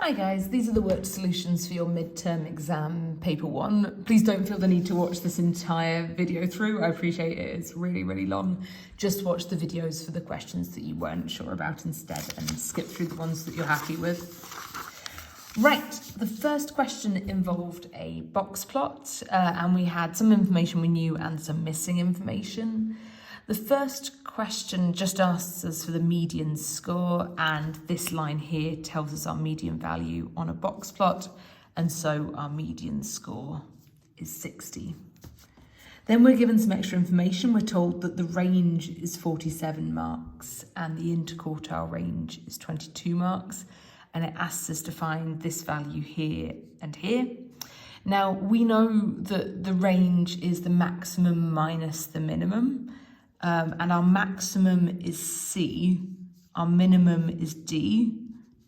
Hi guys, these are the worked solutions for your midterm exam paper 1. Please don't feel the need to watch this entire video through. I appreciate it, it's really long. Just watch the videos for the questions that you weren't sure about instead and skip through the ones that you're happy with. Right, the first question involved a box plot and we had some information we knew and some missing information. The first question just asks us for the median score, and this line here tells us our median value on a box plot, and so our median score is 60. Then we're given some extra information. We're told that the range is 47 marks and the interquartile range is 22 marks, and it asks us to find this value here and here. Now, we know that the range is the maximum minus the minimum. And our maximum is C, our minimum is D,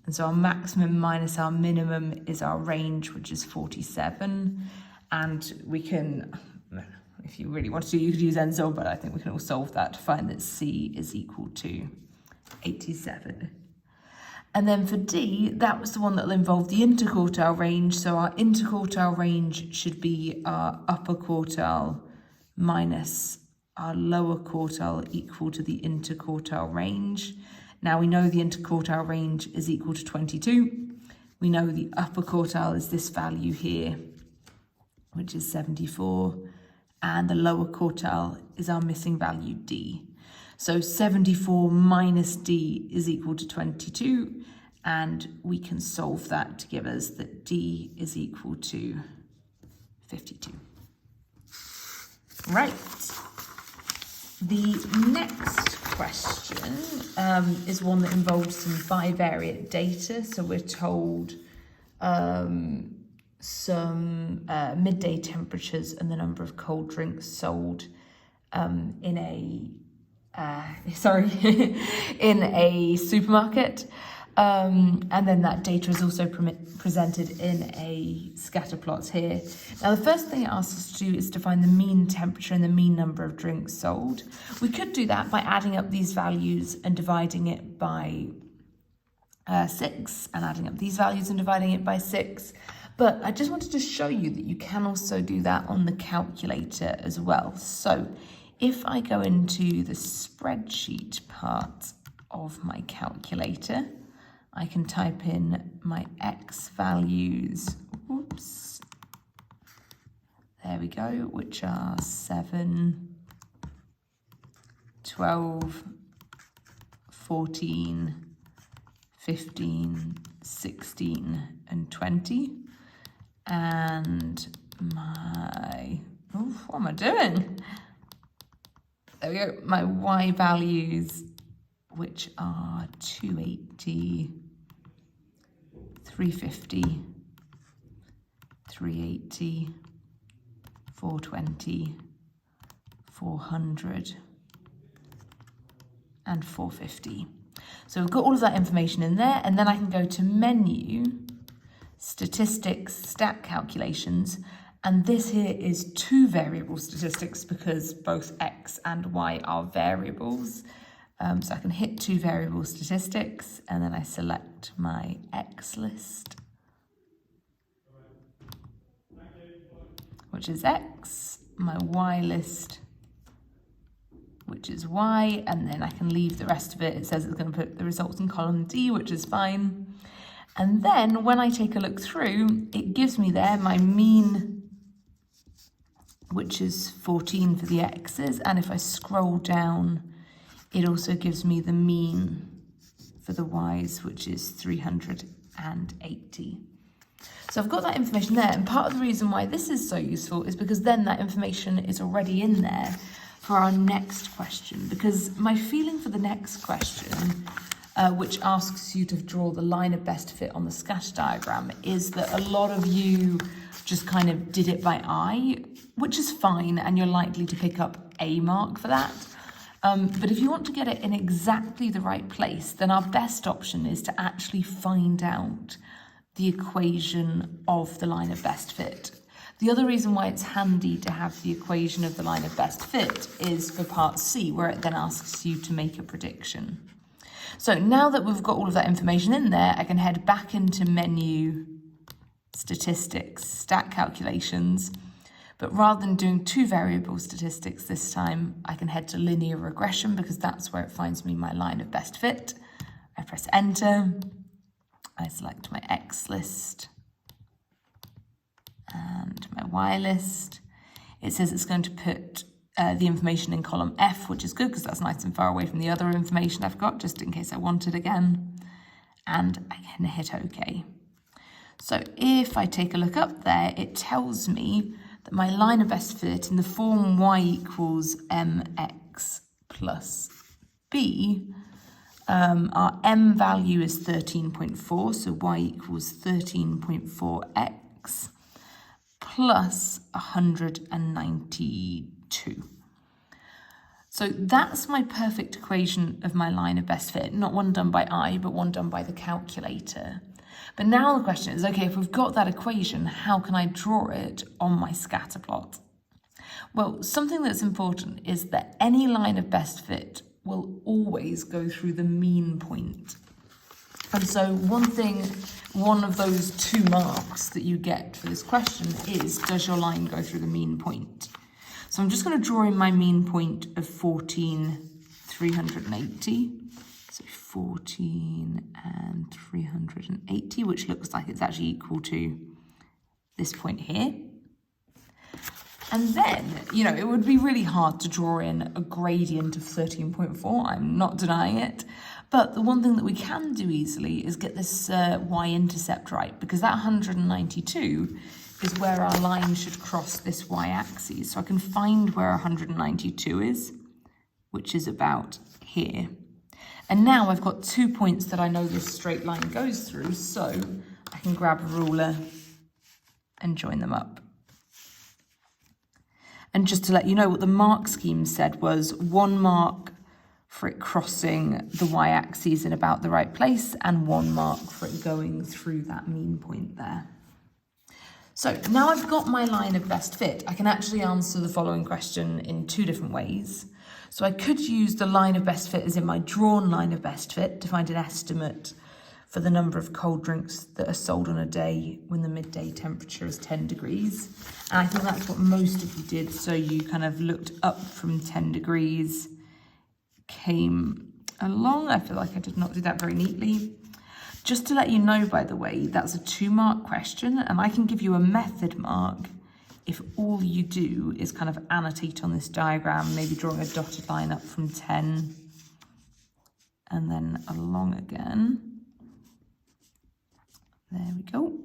and so our maximum minus our minimum is our range, which is 47, and we can, if you really want to, you could use N-solve, but I think we can all solve that to find that C is equal to 87. And then for D, that was the one that will involve the interquartile range, so our interquartile range should be our upper quartile minus our lower quartile equal to the interquartile range. Now we know the interquartile range is equal to 22. We know the upper quartile is this value here, which is 74, and the lower quartile is our missing value D. So 74 minus D is equal to 22, and we can solve that to give us that D is equal to 52. Right. The next question is one that involves some bivariate data. So we're told some midday temperatures and the number of cold drinks sold in a supermarket. And then that data is also presented in a scatter plot here. Now, the first thing it asks us to do is to find the mean temperature and the mean number of drinks sold. We could do that by adding up these values and dividing it by 6, and adding up these values and dividing it by 6. But I just wanted to show you that you can also do that on the calculator as well. So if I go into the spreadsheet part of my calculator, I can type in my X values, oops, there we go, which are 7, 12, 14, 15, 16, and 20. And what am I doing? There we go, my Y values, which are 280, 350, 380, 420, 400, and 450. So we've got all of that information in there, and then I can go to menu, statistics, stat calculations, and this here is 2 variable statistics because both X and Y are variables. So I can hit 2 variable statistics, and then I select my X list, which is X, my Y list, which is Y, and then I can leave the rest of it. It says it's going to put the results in column D, which is fine. And then when I take a look through, it gives me there my mean, which is 14 for the X's, and if I scroll down, it also gives me the mean for the Y's, which is 380. So I've got that information there, and part of the reason why this is so useful is because then that information is already in there for our next question. Because my feeling for the next question, which asks you to draw the line of best fit on the scatter diagram, is that a lot of you just kind of did it by eye, which is fine, and you're likely to pick up a mark for that. But if you want to get it in exactly the right place, then our best option is to actually find out the equation of the line of best fit. The other reason why it's handy to have the equation of the line of best fit is for part C, where it then asks you to make a prediction. So now that we've got all of that information in there, I can head back into menu, statistics, stat calculations. But rather than doing 2 variable statistics this time, I can head to linear regression because that's where it finds me my line of best fit. I press enter. I select my X list and my Y list. It says it's going to put the information in column F, which is good because that's nice and far away from the other information I've got, just in case I want it again. And I can hit OK. So if I take a look up there, it tells me that my line of best fit in the form y equals mx plus b, our m value is 13.4, so y equals 13.4x plus 192. So that's my perfect equation of my line of best fit, not one done by I, but one done by the calculator. But now the question is, okay, if we've got that equation, how can I draw it on my scatter plot? Well, something that's important is that any line of best fit will always go through the mean point. And so one of those 2 marks that you get for this question is, does your line go through the mean point? So I'm just going to draw in my mean point of 14,380. So 14 and 380, which looks like it's actually equal to this point here. And then, you know, it would be really hard to draw in a gradient of 13.4. I'm not denying it. But the one thing that we can do easily is get this y-intercept right, because that 192 is where our line should cross this y-axis. So I can find where 192 is, which is about here. And now I've got 2 points that I know this straight line goes through, so I can grab a ruler and join them up. And just to let you know, what the mark scheme said was 1 mark for it crossing the y-axis in about the right place, and 1 mark for it going through that mean point there. So now I've got my line of best fit, I can actually answer the following question in 2 different ways. So I could use the line of best fit as in my drawn line of best fit to find an estimate for the number of cold drinks that are sold on a day when the midday temperature is 10 degrees. And I think that's what most of you did. So you kind of looked up from 10 degrees, came along. I feel like I did not do that very neatly. Just to let you know, by the way, that's a 2-mark question, and I can give you a method mark if all you do is kind of annotate on this diagram, maybe drawing a dotted line up from 10 and then along again. There we go.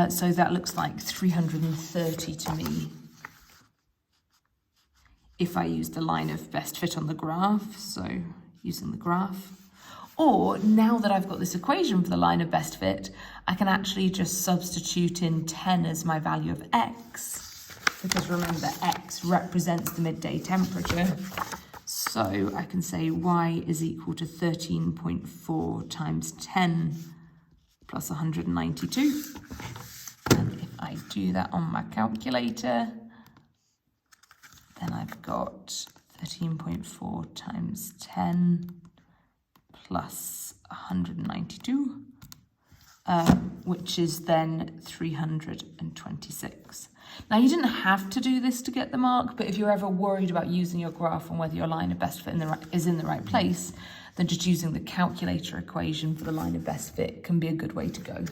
So that looks like 330 to me if I use the line of best fit on the graph, so using the graph. Or now that I've got this equation for the line of best fit, I can actually just substitute in 10 as my value of x, because remember, x represents the midday temperature. So I can say y is equal to 13.4 times 10 plus 192. And if I do that on my calculator, then I've got 13.4 times 10 plus 192, which is then 326. Now, you didn't have to do this to get the mark, but if you're ever worried about using your graph and whether your line of best fit is in the right place, then just using the calculator equation for the line of best fit can be a good way to go.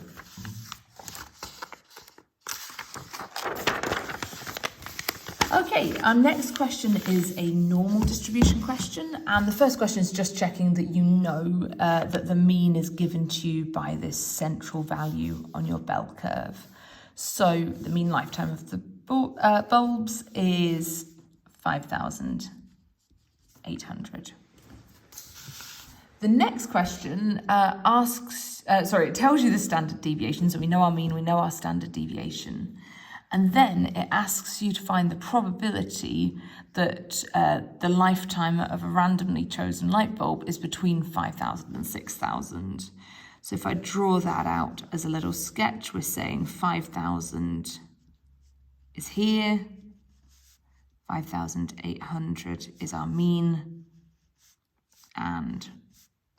Okay, our next question is a normal distribution question, and the first question is just checking that you know that the mean is given to you by this central value on your bell curve. So the mean lifetime of the bulbs is 5,800. The next question it tells you the standard deviation, so we know our mean, we know our standard deviation. And then it asks you to find the probability that the lifetime of a randomly chosen light bulb is between 5,000 and 6,000. So if I draw that out as a little sketch, we're saying 5,000 is here, 5,800 is our mean, and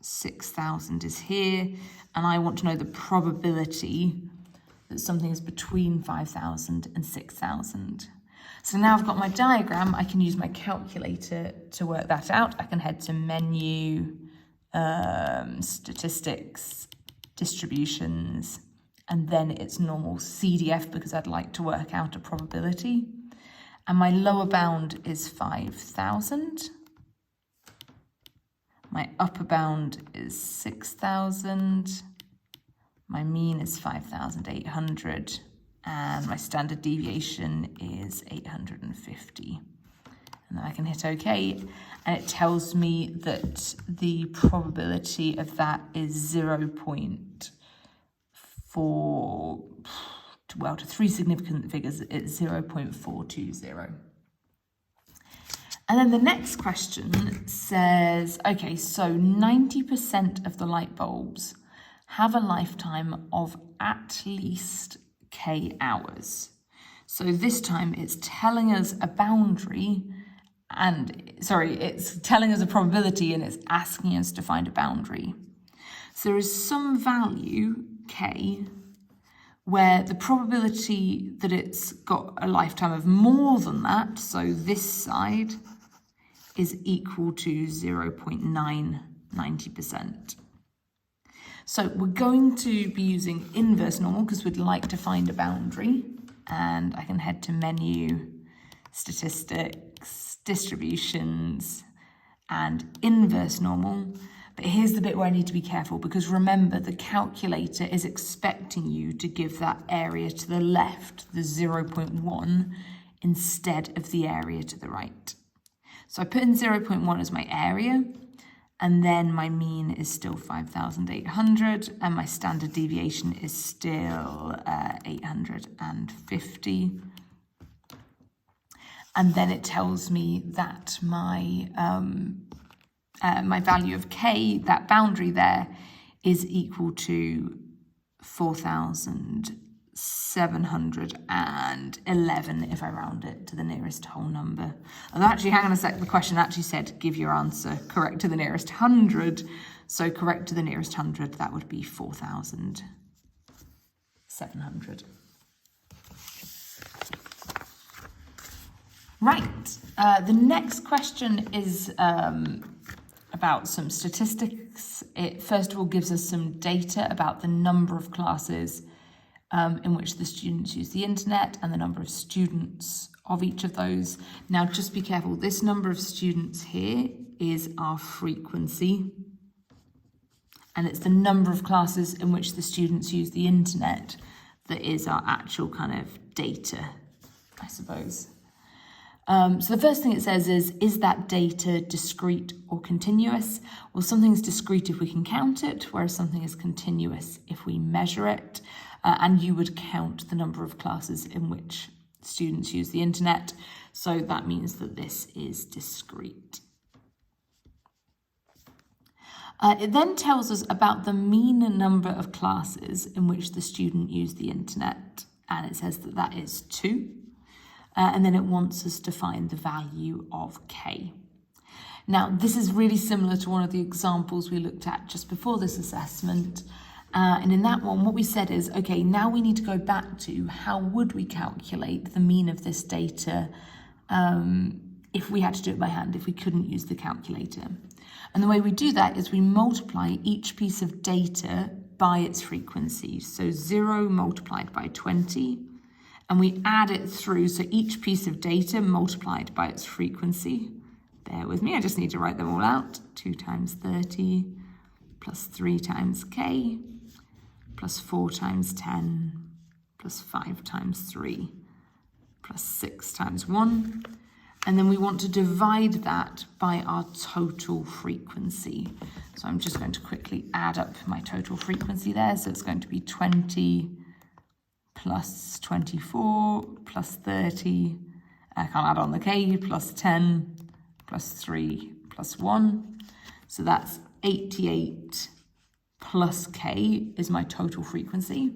6,000 is here, and I want to know the probability that something is between 5,000 and 6,000. So now I've got my diagram, I can use my calculator to work that out. I can head to menu, statistics, distributions, and then it's normal CDF because I'd like to work out a probability. And my lower bound is 5,000. My upper bound is 6,000. My mean is 5,800. And my standard deviation is 850. And then I can hit OK, and it tells me that the probability of that is 0.4, well, to three significant figures, it's 0.420. And then the next question says, okay, so 90% of the light bulbs have a lifetime of at least K hours. So this time it's telling us a boundary it's telling us a probability and it's asking us to find a boundary. So there is some value, K, where the probability that it's got a lifetime of more than that, so this side, is equal to 0.990%. So we're going to be using inverse normal because we'd like to find a boundary, and I can head to menu, statistics, distributions, and inverse normal. But here's the bit where I need to be careful, because remember, the calculator is expecting you to give that area to the left, the 0.1, instead of the area to the right. So I put in 0.1 as my area, and then my mean is still 5,800, and my standard deviation is still 850. And then it tells me that my my value of K, that boundary there, is equal to 4,711 if I round it to the nearest whole number. Although actually, hang on a sec, the question actually said give your answer correct to the nearest 100. So correct to the nearest 100, that would be 4,700. Right, the next question is about some statistics. It first of all gives us some data about the number of classes in which the students use the internet and the number of students of each of those. Now just be careful, this number of students here is our frequency, and it's the number of classes in which the students use the internet that is our actual kind of data, I suppose. So the first thing it says is that data discrete or continuous? Well, something's discrete if we can count it, whereas something is continuous if we measure it. And you would count the number of classes in which students use the internet. So that means that this is discrete. It then tells us about the mean number of classes in which the student used the internet. And it says that that is 2. And then it wants us to find the value of K. Now, this is really similar to one of the examples we looked at just before this assessment. And in that one, what we said is, okay, now we need to go back to how would we calculate the mean of this data if we had to do it by hand, if we couldn't use the calculator. And the way we do that is we multiply each piece of data by its frequency. So 0 multiplied by 20. And we add it through, so each piece of data multiplied by its frequency. Bear with me, I just need to write them all out. 2 times 30, plus 3 times K, plus 4 times 10, plus 5 times 3, plus 6 times 1. And then we want to divide that by our total frequency. So I'm just going to quickly add up my total frequency there. So it's going to be 20 plus 24, plus 30, I can't add on the K, plus 10, plus 3, plus 1. So that's 88 plus K is my total frequency.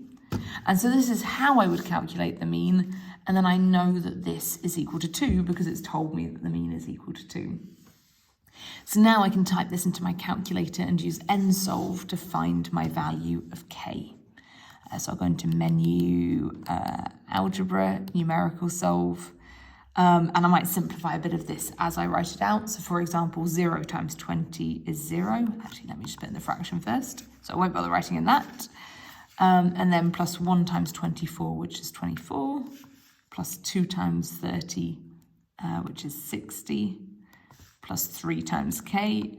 And so this is how I would calculate the mean. And then I know that this is equal to 2 because it's told me that the mean is equal to 2. So now I can type this into my calculator and use nsolve to find my value of k. So I'll go into menu, algebra, numerical solve, and I might simplify a bit of this as I write it out. So for example, 0 times 20 is 0. Actually, let me just put in the fraction first. So I won't bother writing in that. And then plus 1 times 24, which is 24, plus 2 times 30, which is 60, plus 3 times k,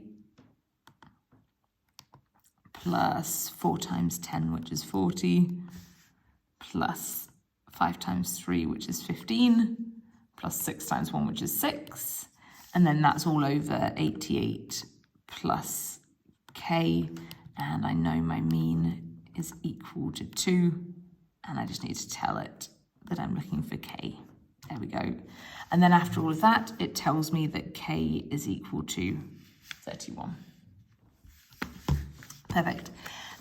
plus 4 times 10, which is 40, plus 5 times 3, which is 15, plus 6 times 1, which is 6, and then that's all over 88 plus k, and I know my mean is equal to 2, and I just need to tell it that I'm looking for k. There we go. And then after all of that, it tells me that k is equal to 31. Perfect.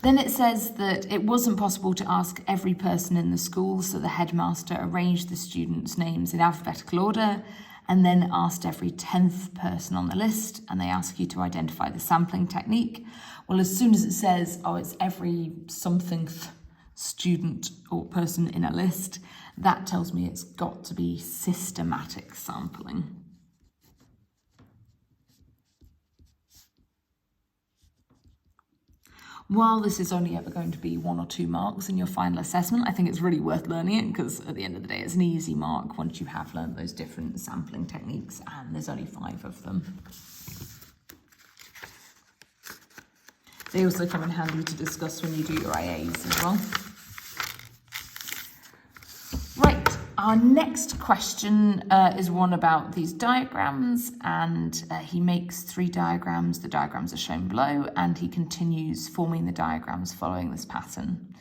Then it says that it wasn't possible to ask every person in the school, so the headmaster arranged the students' names in alphabetical order and then asked every 10th person on the list, and they ask you to identify the sampling technique. Well, as soon as it says, oh, it's every somethingth student or person in a list, that tells me it's got to be systematic sampling. While this is only ever going to be 1 or 2 marks in your final assessment, I think it's really worth learning it because at the end of the day, it's an easy mark once you have learned those different sampling techniques, and there's only 5 of them. They also come in handy to discuss when you do your IAs as well. Right, our next question is one about these diagrams, and he makes 3 diagrams. The diagrams are shown below, and he continues forming the diagrams following this pattern.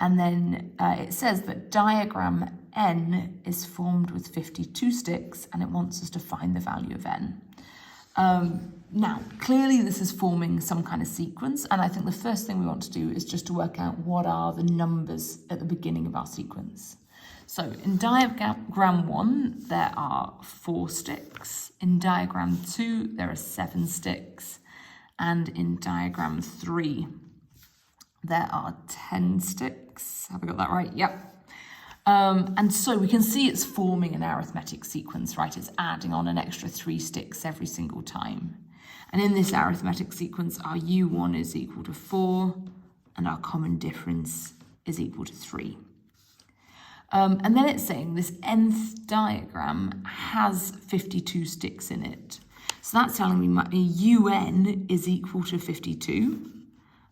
And then it says that diagram N is formed with 52 sticks, and it wants us to find the value of N. Now, clearly this is forming some kind of sequence, and I think the first thing we want to do is just to work out what are the numbers at the beginning of our sequence. So in diagram 1, there are 4 sticks. In diagram 2, there are 7 sticks. And in diagram 3, there are 10 sticks. Have I got that right? Yep. And so we can see it's forming an arithmetic sequence, right? It's adding on an extra 3 sticks every single time. And in this arithmetic sequence, our U1 is equal to 4, and our common difference is equal to 3. And then it's saying this nth diagram has 52 sticks in it. So that's telling me my UN is equal to 52.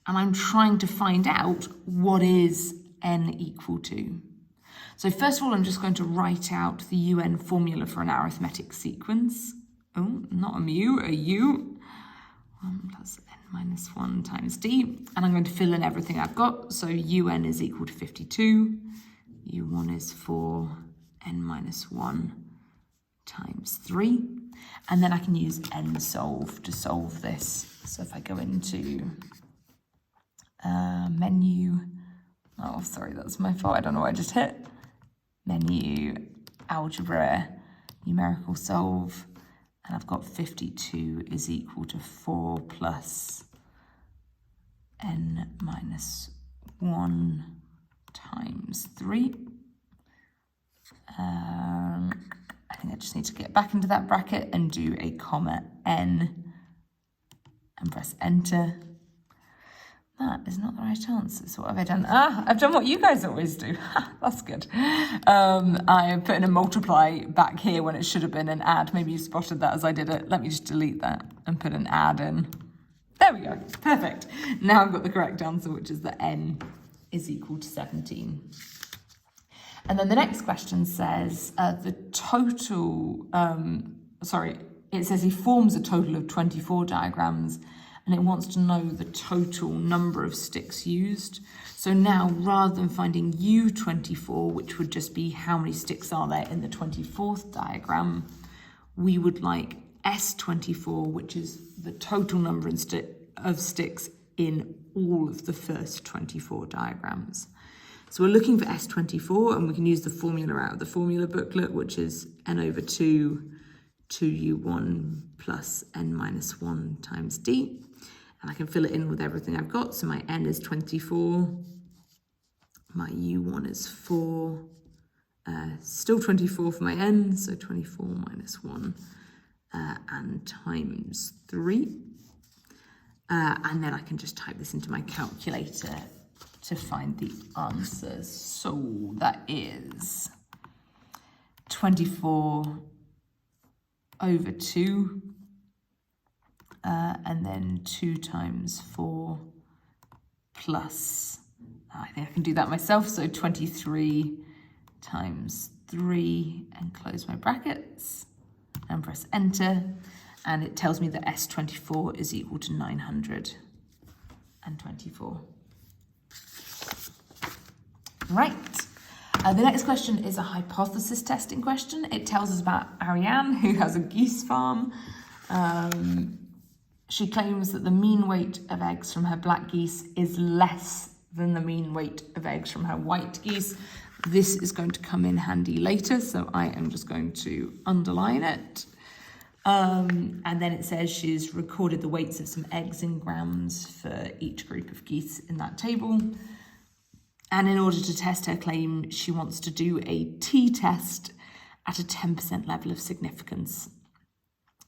And I'm trying to find out what is n equal to. So first of all, I'm just going to write out the UN formula for an arithmetic sequence. Oh, not a mu, a u. 1 plus n minus 1 times d. And I'm going to fill in everything I've got. So UN is equal to 52. U1 is 4 n minus 1 times 3. And then I can use nsolve to solve this. So if I go into menu, oh, sorry, that's my fault. I don't know what I just hit. Menu, algebra, numerical solve. And I've got 52 is equal to 4 plus n minus 1 times 3. I think I just need to get back into that bracket and do a comma n and press enter. That is not the right answer. So what have I done? I've done what you guys always do. That's good. I put in a multiply back here when it should have been an add. Maybe you spotted that as I did it. Let me just delete that and put an add in. There we go. Perfect. Now I've got the correct answer, which is that n is equal to 17. And then the next question says the total, it says he forms a total of 24 diagrams, and it wants to know the total number of sticks used. So now, rather than finding U24, which would just be how many sticks are there in the 24th diagram, we would like S24, which is the total number of sticks in all of the first 24 diagrams. So we're looking for S24, and we can use the formula out of the formula booklet, which is n over 2 2u1 plus n minus 1 times d. And I can fill it in with everything I've got. So my n is 24, my u1 is 4, still 24 for my n, so 24 minus 1, and times 3. And then I can just type this into my calculator to find the answers. So that is 24 over 2, and then 2 times 4 plus, I think I can do that myself, so 23 times 3, and close my brackets and press enter, and it tells me that S24 is equal to 924. Right. The next question is a hypothesis testing question. It tells us about Ariane, who has a geese farm. She claims that the mean weight of eggs from her black geese is less than the mean weight of eggs from her white geese. This is going to come in handy later, so I am just going to underline it. And then it says she's recorded the weights of some eggs in grams for each group of geese in that table. And in order to test her claim, she wants to do a t-test at a 10% level of significance.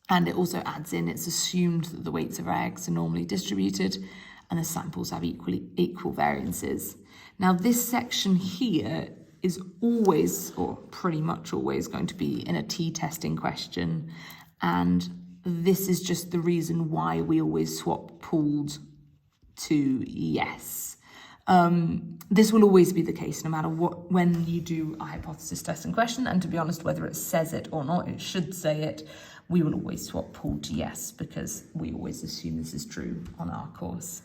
And it also adds in, it's assumed that the weights of her eggs are normally distributed and the samples have equal variances. Now this section here is always, or pretty much always, going to be in a t-testing question. And this is just the reason why we always swap pooled to yes. This will always be the case no matter what, when you do a hypothesis testing question, and to be honest, whether it says it or not, it should say it, we will always swap pooled to yes, because we always assume this is true on our course.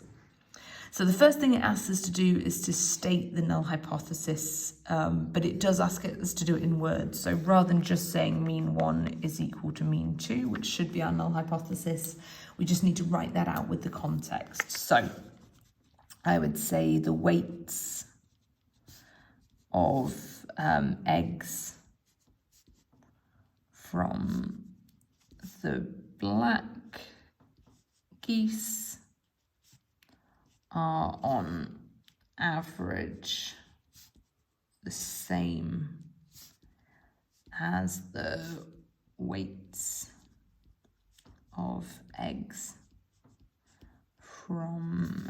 So the first thing it asks us to do is to state the null hypothesis, but it does ask us to do it in words. So rather than just saying mean 1 is equal to mean 2, which should be our null hypothesis, we just need to write that out with the context. So I would say the weights of eggs from the black geese are on average the same as the weights of eggs from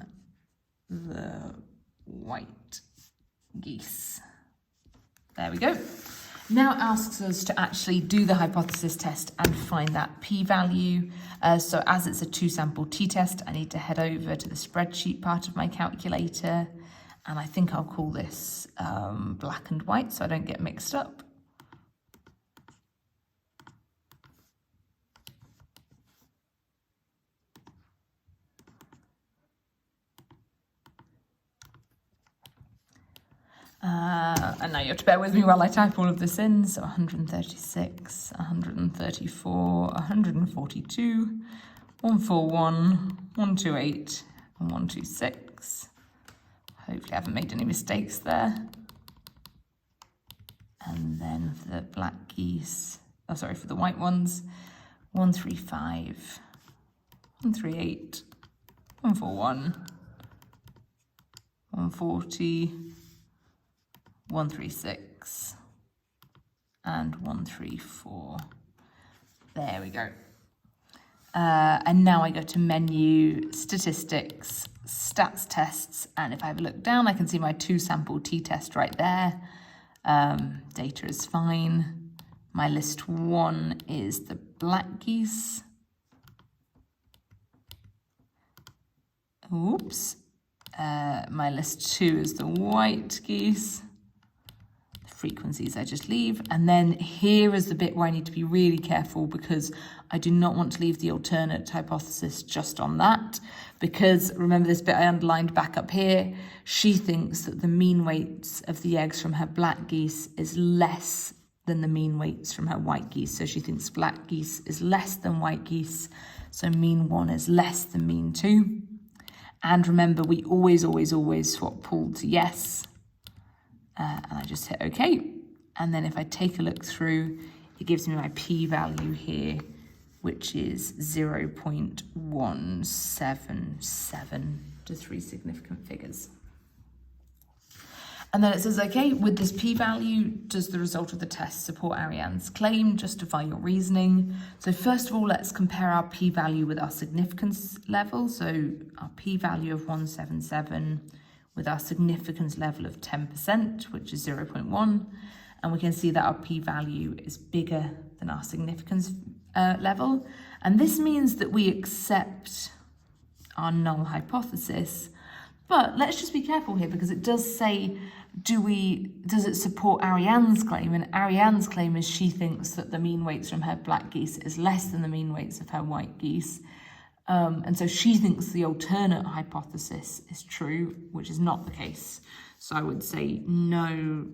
the white geese. There we go. Now it asks us to actually do the hypothesis test and find that p-value. So as it's a 2-sample t-test, I need to head over to the spreadsheet part of my calculator, and I think I'll call this black and white so I don't get mixed up. And now you have to bear with me while I type all of this in. So 136, 134, 142, 141, 128, and 126. Hopefully I haven't made any mistakes there. And then for the black geese, oh sorry, for the white ones, 135, 138, 141, 140, 136 and 134. There we go. And now I go to menu, statistics, stats tests, and if I have a look down, I can see my 2-sample t-test right there. Data is fine. My list 1 is the black geese. Oops. My list 2 is the white geese. Frequencies I just leave, and then here is the bit where I need to be really careful, because I do not want to leave the alternate hypothesis just on that, because remember this bit I underlined back up here, she thinks that the mean weights of the eggs from her black geese is less than the mean weights from her white geese. So she thinks black geese is less than white geese, so mean 1 is less than mean 2. And remember, we always swap pooled to yes. And I just hit OK. And then if I take a look through, it gives me my p-value here, which is 0.177 to 3 significant figures. And then it says, okay, with this p-value, does the result of the test support Ariane's claim? Justify your reasoning. So first of all, let's compare our p-value with our significance level. So our p-value of 177 with our significance level of 10%, which is 0.1. And we can see that our p-value is bigger than our significance level. And this means that we accept our null hypothesis. But let's just be careful here, because it does say, does it support Ariane's claim? And Ariane's claim is she thinks that the mean weights from her black geese is less than the mean weights of her white geese. And so she thinks the alternate hypothesis is true, which is not the case. So I would say no,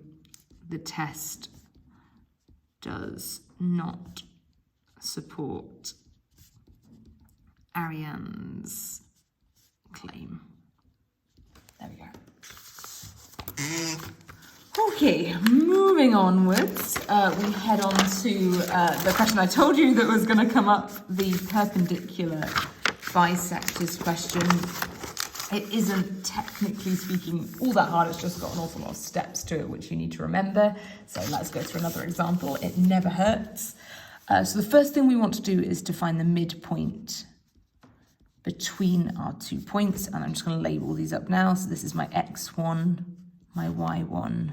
the test does not support Ariane's claim. There we go. Okay, moving onwards, we head on to the question I told you that was going to come up, the perpendicular bisectors question. It isn't, technically speaking, all that hard. It's just got an awful lot of steps to it, which you need to remember. So let's go through another example. It never hurts. So the first thing we want to do is to find the midpoint between our 2 points, and I'm just going to label these up now. So this is my x1, my y1,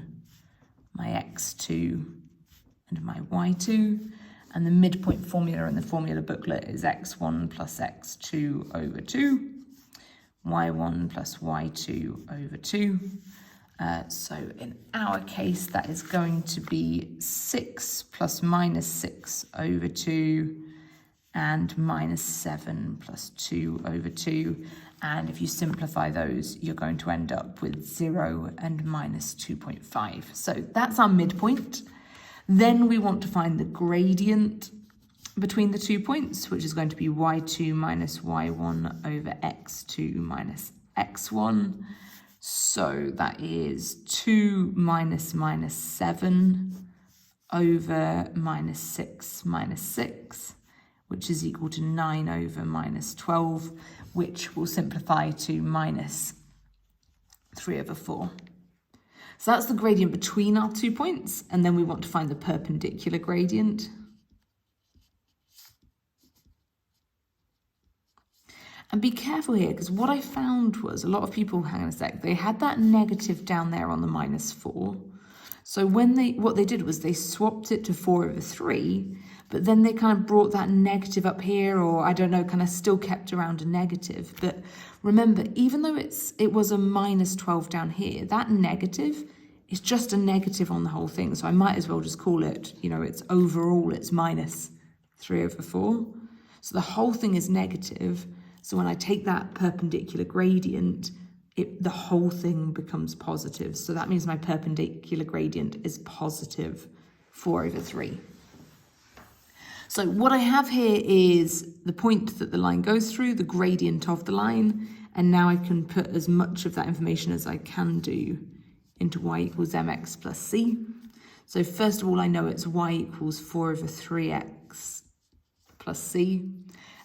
my x2, and my y2, and the midpoint formula in the formula booklet is x1 plus x2 over 2, y1 plus y2 over 2. So in our case, that is going to be 6 plus minus 6 over 2, and minus 7 plus 2 over 2. And if you simplify those, you're going to end up with 0 and minus 2.5. So that's our midpoint. Then we want to find the gradient between the 2 points, which is going to be y2 minus y1 over x2 minus x1. So that is 2 minus minus 7 over minus 6 minus 6. Which is equal to 9 over minus 12, which will simplify to minus 3 over 4. So that's the gradient between our 2 points, and then we want to find the perpendicular gradient. And be careful here, because what I found was a lot of people, hang on a sec, they had that negative down there on the minus 4. So what they did was they swapped it to 4 over 3, but then they kind of brought that negative up here, or I don't know, kind of still kept around a negative. But remember, even though it was a minus 12 down here, that negative is just a negative on the whole thing. So I might as well just call it, it's overall, it's minus 3 over 4. So the whole thing is negative. So when I take that perpendicular gradient, the whole thing becomes positive. So that means my perpendicular gradient is positive 4 over 3. So what I have here is the point that the line goes through, the gradient of the line, and now I can put as much of that information as I can do into y equals mx plus c. So first of all, I know it's y equals 4 over 3x plus c.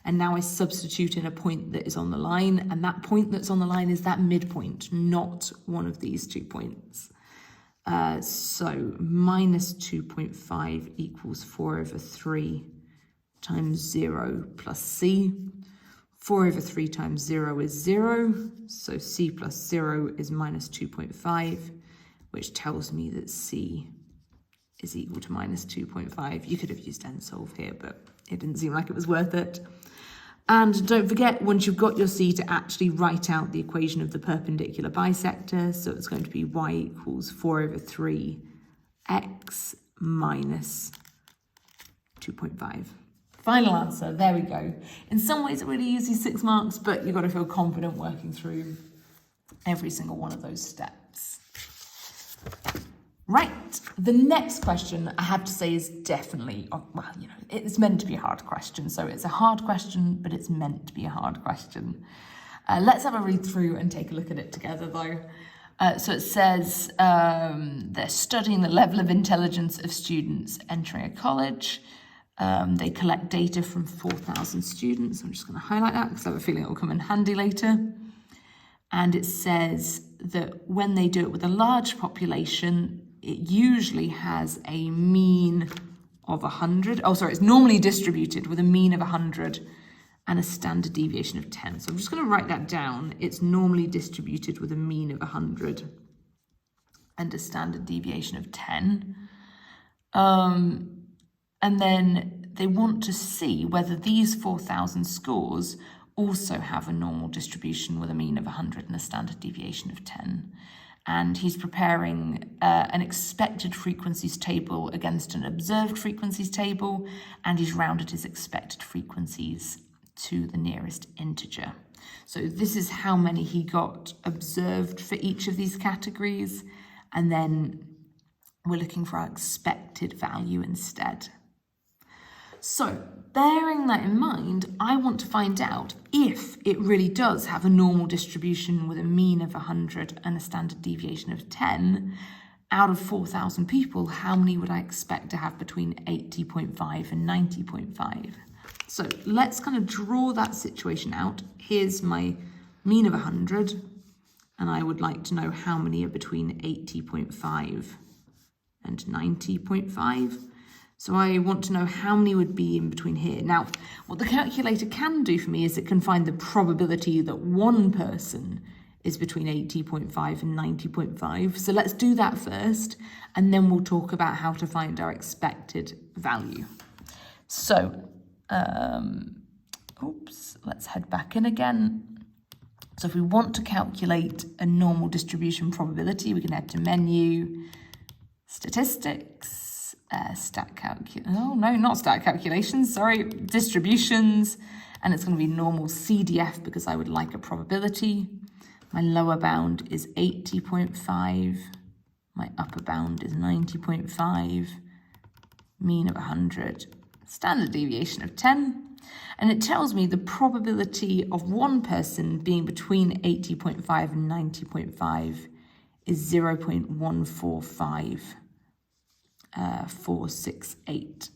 And now I substitute in a point that is on the line, and that point that's on the line is that midpoint, not one of these 2 points. So minus 2.5 equals 4 over 3 times 0 plus c. 4 over 3 times 0 is 0, so c plus 0 is minus 2.5, which tells me that c is equal to minus 2.5. You could have used nsolve here, but it didn't seem like it was worth it. And don't forget, once you've got your c, to actually write out the equation of the perpendicular bisector. So it's going to be y equals 4 over 3 x minus 2.5. Final answer, there we go. In some ways, it really easy, 6 marks, but you've got to feel confident working through every single one of those steps. Right, the next question I have to say is definitely, well, it's meant to be a hard question. So it's a hard question, but it's meant to be a hard question. Let's have a read through and take a look at it together though. So it says they're studying the level of intelligence of students entering a college. They collect data from 4,000 students. I'm just going to highlight that because I have a feeling it will come in handy later. And it says that when they do it with a large population, it usually has a mean of 100. Oh, sorry, it's normally distributed with a mean of 100 and a standard deviation of 10. So I'm just going to write that down. It's normally distributed with a mean of 100 and a standard deviation of 10. And then they want to see whether these 4,000 scores also have a normal distribution with a mean of 100 and a standard deviation of 10. And he's preparing an expected frequencies table against an observed frequencies table, and he's rounded his expected frequencies to the nearest integer. So this is how many he got observed for each of these categories, and then we're looking for our expected value instead. So bearing that in mind, I want to find out if it really does have a normal distribution with a mean of 100 and a standard deviation of 10. Out of 4,000 people, how many would I expect to have between 80.5 and 90.5? So let's kind of draw that situation out. Here's my mean of 100, and I would like to know how many are between 80.5 and 90.5. So I want to know how many would be in between here. Now, what the calculator can do for me is it can find the probability that one person is between 80.5 and 90.5. So let's do that first, and then we'll talk about how to find our expected value. So, let's head back in again. So if we want to calculate a normal distribution probability, we can head to menu, statistics, distributions, and it's going to be normal CDF because I would like a probability. My lower bound is 80.5, my upper bound is 90.5, mean of 100, standard deviation of 10, and it tells me the probability of one person being between 80.5 and 90.5 is 0.145. 468.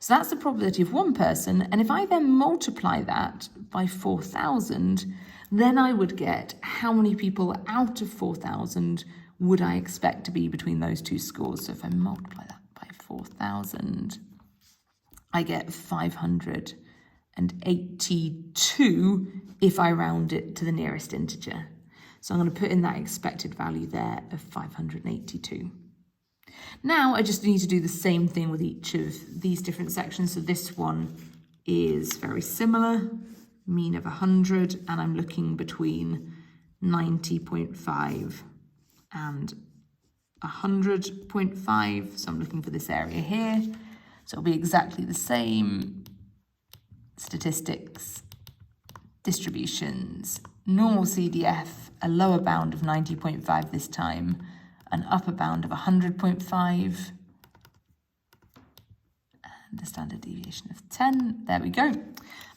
So that's the probability of one person, and if I then multiply that by 4,000, then I would get how many people out of 4,000 would I expect to be between those two scores. So if I multiply that by 4,000, I get 582 if I round it to the nearest integer. So I'm going to put in that expected value there of 582. Now I just need to do the same thing with each of these different sections. So this one is very similar, mean of 100, and I'm looking between 90.5 and 100.5. So I'm looking for this area here. So it'll be exactly the same. Statistics, distributions, normal CDF, a lower bound of 90.5 this time, an upper bound of 100.5, and a standard deviation of 10. There we go.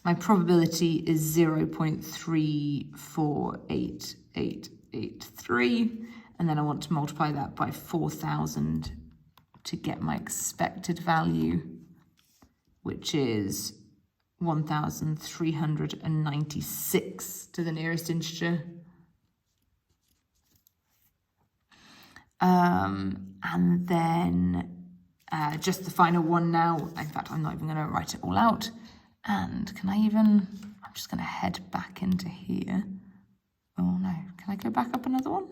My probability is 0.348883, and then I want to multiply that by 4,000 to get my expected value, which is 1,396 to the nearest integer. And then just the final one now. In fact, I'm not even going to write it all out. And I'm just going to head back into here. Oh no, can I go back up another one?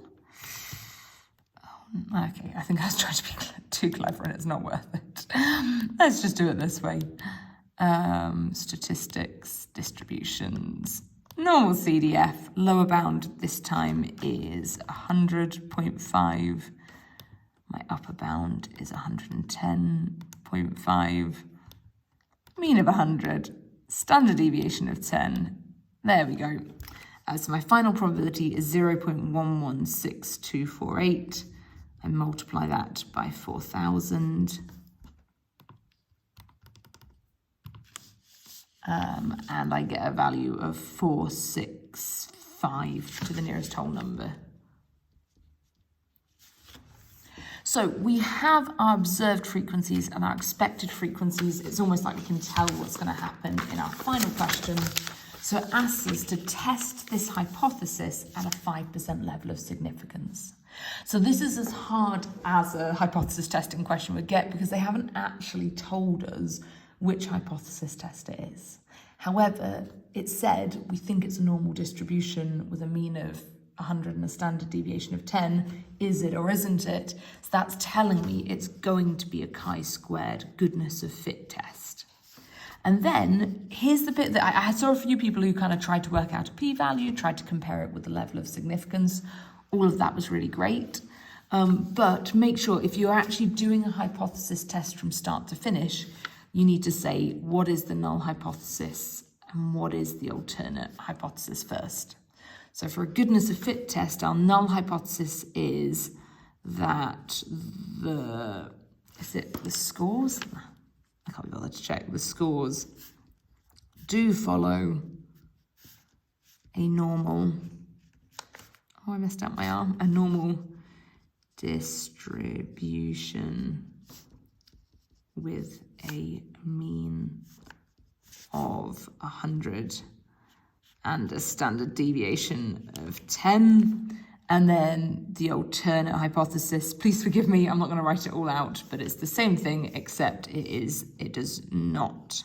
Oh, okay, I think I was trying to be too clever and it's not worth it. Let's just do it this way. Statistics, distributions, normal CDF, lower bound this time is 100.5. My upper bound is 110.5. Mean of 100. Standard deviation of 10. There we go. So my final probability is 0.116248. I multiply that by 4,000. And I get a value of 465 to the nearest whole number. So we have our observed frequencies and our expected frequencies. It's almost like we can tell what's going to happen in our final question. So it asks us to test this hypothesis at a 5% level of significance. So this is as hard as a hypothesis testing question would get because they haven't actually told us which hypothesis test it is. However, it said we think it's a normal distribution with a mean of 100 and a standard deviation of 10. Is it or isn't it? So that's telling me it's going to be a chi-squared goodness of fit test. And then here's the bit that I saw a few people who kind of tried to work out a p-value, tried to compare it with the level of significance. All of that was really great. But make sure if you're actually doing a hypothesis test from start to finish, you need to say what is the null hypothesis and what is the alternate hypothesis first. So for a goodness of fit test, our null hypothesis is that the scores? I can't be bothered to check. The scores do follow a normal, I messed up my arm, a normal distribution with a mean of 100 and a standard deviation of 10. And then the alternate hypothesis, please forgive me, I'm not going to write it all out, but it's the same thing except it does not,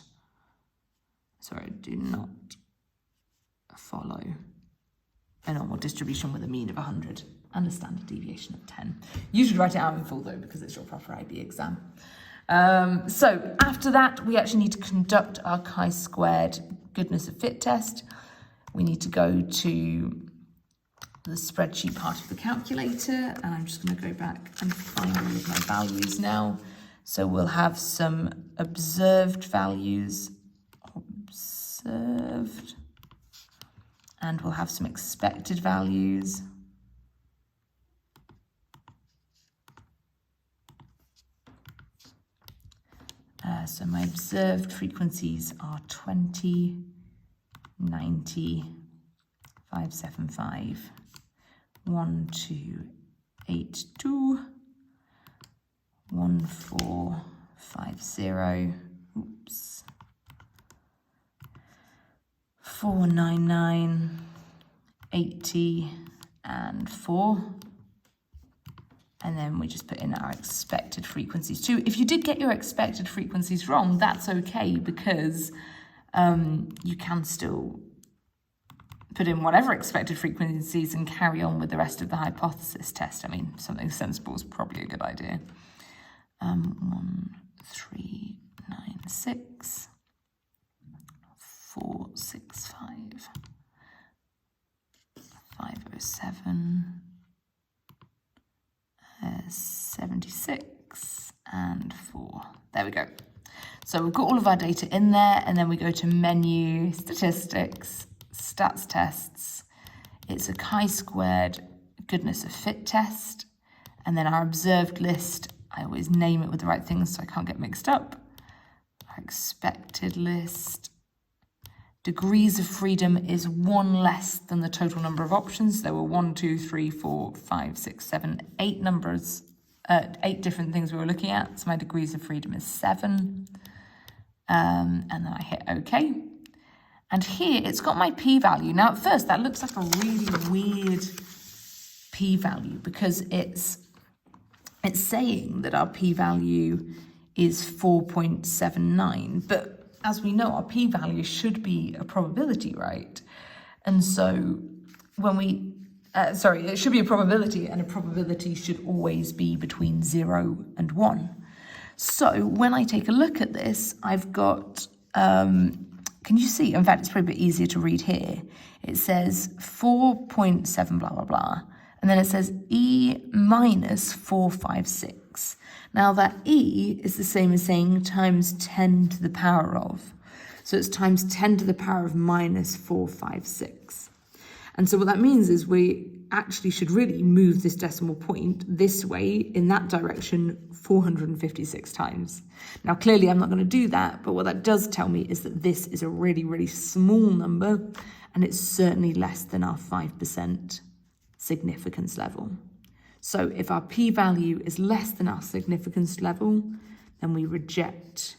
do not follow a normal distribution with a mean of 100 and a standard deviation of 10. You should write it out in full though, because it's your proper IB exam. So after that, we actually need to conduct our chi-squared goodness of fit test. We need to go to the spreadsheet part of the calculator, and I'm just going to go back and find all of my values now. So we'll have some observed values, and we'll have some expected values. So my observed frequencies are 20, 90, 575, 1282, 1450, 499, 80, and 4. And then we just put in our expected frequencies too. If you did get your expected frequencies wrong, that's okay, because you can still put in whatever expected frequencies and carry on with the rest of the hypothesis test. I mean, something sensible is probably a good idea. 1396, 465, 507, 76, and 4. There we go. So we've got all of our data in there, and then we go to menu, statistics, stats tests. It's a chi-squared goodness of fit test. And then our observed list, I always name it with the right things so I can't get mixed up. Our expected list. Degrees of freedom is 1 less than the total number of options. There were 1, 2, 3, 4, 5, 6, 7, 8 numbers, 8 different things we were looking at. So my degrees of freedom is 7. And then I hit OK. And here it's got my p-value. Now at first that looks like a really weird p-value because it's saying that our p-value is 4.79, but as we know, our p-value should be a probability, right? And so when we, it should be a probability, and a probability should always be between 0 and 1. So when I take a look at this, I've got, can you see? In fact, it's probably a bit easier to read here. It says 4.7 blah, blah, blah. And then it says E minus 456. Now that E is the same as saying times 10 to the power of. So it's times 10 to the power of minus 456. And so what that means is we actually should really move this decimal point this way in that direction 456 times. Now clearly I'm not going to do that, but what that does tell me is that this is a really, really small number, and it's certainly less than our 5% significance level. So if our p-value is less than our significance level, then we reject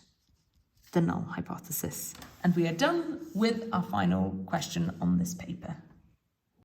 the null hypothesis. And we are done with our final question on this paper.